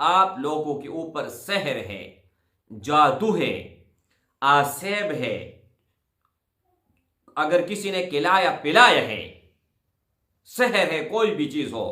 آپ لوگوں کے اوپر سحر ہے، جادو ہے، آسیب ہے، اگر کسی نے کھلایا پلایا ہے، سحر ہے، کوئی بھی چیز ہو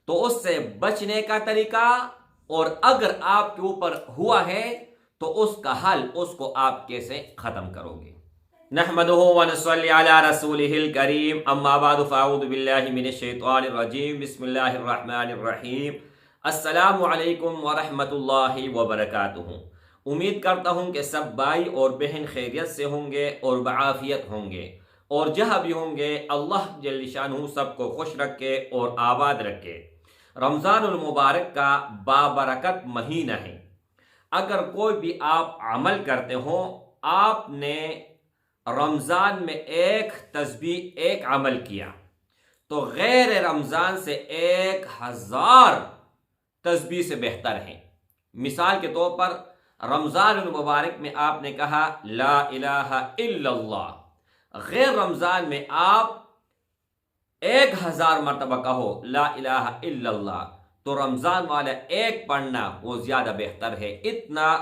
تو اس سے بچنے کا طریقہ، اور اگر آپ کے اوپر ہوا ہے تو اس کا حل، اس کو آپ کیسے ختم کرو گے۔ نحمدہ ونصلی علی رسولہ الکریم، اما بعد فاعوذ باللہ من الشیطان الرجیم، بسم اللہ الرحمن الرحیم۔ السلام علیکم ورحمۃ اللہ وبرکاتہ۔ امید کرتا ہوں کہ سب بھائی اور بہن خیریت سے ہوں گے اور بعافیت ہوں گے، اور جہاں بھی ہوں گے اللہ جل شانہ سب کو خوش رکھے اور آباد رکھے۔ رمضان المبارک کا بابرکت مہینہ ہے۔ اگر کوئی بھی آپ عمل کرتے ہو، آپ نے رمضان میں ایک تسبیح، ایک عمل کیا، تو غیر رمضان سے 1000 تسبیح سے بہتر ہے۔ مثال کے طور پر رمضان المبارک میں آپ نے کہا لا الہ الا اللہ، غیر رمضان میں آپ 1000 مرتبہ کہو لا الہ الا اللہ، تو رمضان والا ایک پڑھنا وہ زیادہ بہتر ہے۔ اتنا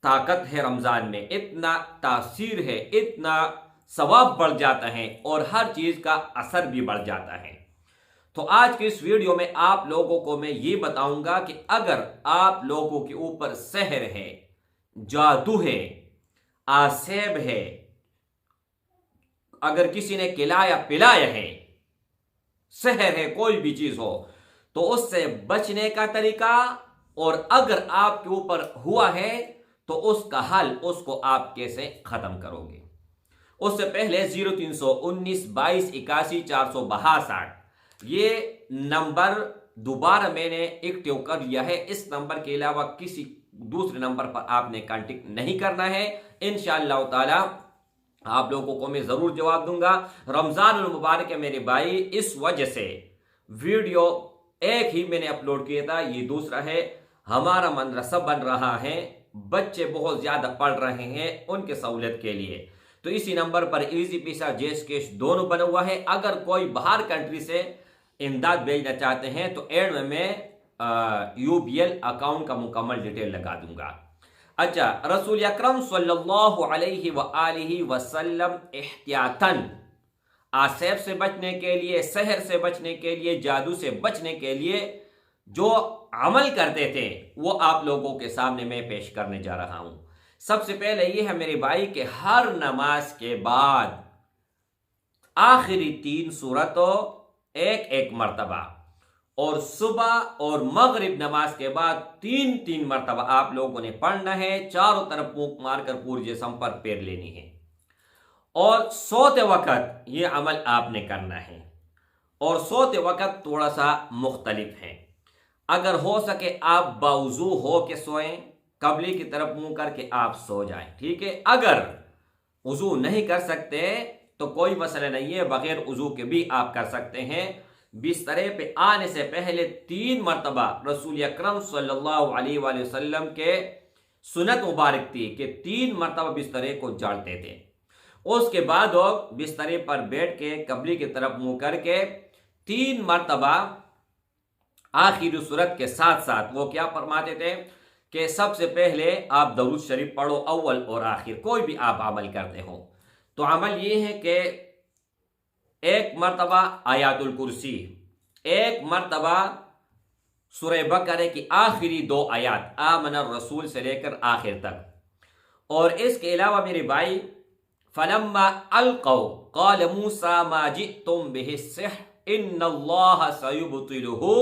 طاقت ہے رمضان میں، اتنا تاثیر ہے، اتنا ثواب بڑھ جاتا ہے، اور ہر چیز کا اثر بھی بڑھ جاتا ہے۔ تو آج کی اس ویڈیو میں آپ لوگوں کو میں یہ بتاؤں گا کہ اگر آپ لوگوں کے اوپر سحر ہے، جادو ہے، آسیب ہے، اگر کسی نے کھلایا پلایا ہے، سحر ہے، کوئی بھی چیز ہو تو اس سے بچنے کا طریقہ، اور اگر آپ کے اوپر ہوا ہے تو اس کا حل، اس کو آپ کیسے ختم کرو گے۔ اس سے پہلے 0319 22 81 462 یہ نمبر دوبارہ میں نے ایکٹیو کر لیا ہے۔ اس نمبر کے علاوہ کسی دوسرے نمبر پر آپ نے کانٹیکٹ نہیں کرنا ہے۔ انشاءاللہ تعالی آپ لوگوں کو میں ضرور جواب دوں گا۔ رمضان المبارک ہے میرے بھائی، اس وجہ سے ویڈیو ایک ہی میں نے اپلوڈ کیا تھا، یہ دوسرا ہے۔ ہمارا مدرسہ بن رہا ہے، بچے بہت زیادہ پڑھ رہے ہیں، ان کے سہولت کے لیے، تو اسی نمبر پر ایزی پیسہ جیس کیش دونوں بنا ہوا ہے۔ اگر کوئی باہر کنٹری سے امداد بھیجنا چاہتے ہیں تو اینڈ میں UBL اکاؤنٹ کا مکمل ڈیٹیل لگا دوں گا۔ اچھا، رسول اکرم صلی اللہ علیہ وآلہ وسلم احتیاطاً آسیب سے بچنے کے لیے، سحر سے بچنے کے لیے، جادو سے بچنے کے لیے جو عمل کرتے تھے وہ آپ لوگوں کے سامنے میں پیش کرنے جا رہا ہوں۔ سب سے پہلے یہ ہے میرے بھائی کہ ہر نماز کے بعد آخری 3 سورتوں ایک مرتبہ، اور صبح اور مغرب نماز کے بعد 3 مرتبہ آپ لوگوں نے پڑھنا ہے۔ چاروں طرف پھونک مار کر پورے جسم پر پھیر لینی ہے، اور سوتے وقت یہ عمل آپ نے کرنا ہے، اور سوتے وقت تھوڑا سا مختلف ہے۔ اگر ہو سکے آپ باوضو ہو کے سوئیں، قبلے کی طرف منہ کر کے آپ سو جائیں، ٹھیک ہے۔ اگر وضو نہیں کر سکتے تو کوئی مسئلہ نہیں ہے، بغیر وضو کے بھی آپ کر سکتے ہیں۔ بسترے پہ آنے سے پہلے 3 مرتبہ رسول اکرم صلی اللہ علیہ وآلہ وسلم کے سنت مبارک تھی کہ 3 مرتبہ بسترے کو جھاڑتے تھے۔ اس کے بعد وہ بسترے پر بیٹھ کے قبلے کی طرف منہ کر کے 3 مرتبہ آخری صورت کے ساتھ ساتھ وہ کیا فرماتے تھے کہ سب سے پہلے آپ درود شریف پڑھو، اول اور آخر کوئی بھی آپ عمل کرتے ہو تو عمل یہ ہے کہ 1 مرتبہ آیات الکرسی، 1 مرتبہ سورہ بقرہ کی آخری 2 آیات آمن الرسول سے لے کر آخر تک، اور اس کے علاوہ میرے بھائی فلما القوا قال موسیٰ ما جئتم به السحر ان اللہ سیبطلہ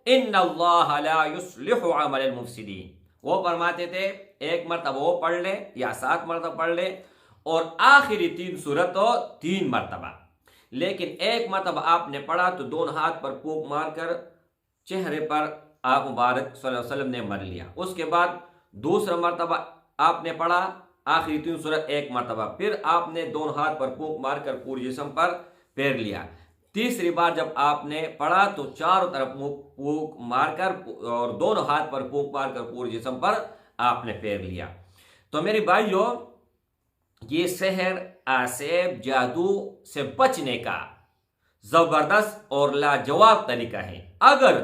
ان اللہ لا یصلح عمل المفسدین۔ وہ فرماتے تھے 1 مرتبہ وہ پڑھ لے یا 7 مرتبہ پڑھ لے، اور آخری 3 سورتوں 3 مرتبہ، لیکن 1 مرتبہ آپ نے پڑھا تو دونوں ہاتھ پر پھونک مار کر چہرے پر آپ مبارک صلی اللہ علیہ وسلم نے مر لیا۔ اس کے بعد دوسرا مرتبہ آپ نے پڑھا آخری 3 سورت 1 مرتبہ، پھر آپ نے دونوں ہاتھ پر پھونک مار کر پورے جسم پر پھیر لیا۔ تیسری بار جب آپ نے پڑھا تو چاروں طرف پھونک مار کر اور دونوں ہاتھ پر پھونک مار کر پورے جسم پر آپ نے پھیر لیا۔ تو میرے بھائیو، یہ سحر، آسیب، جادو سے بچنے کا زبردست اور لاجواب طریقہ ہے۔ اگر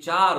4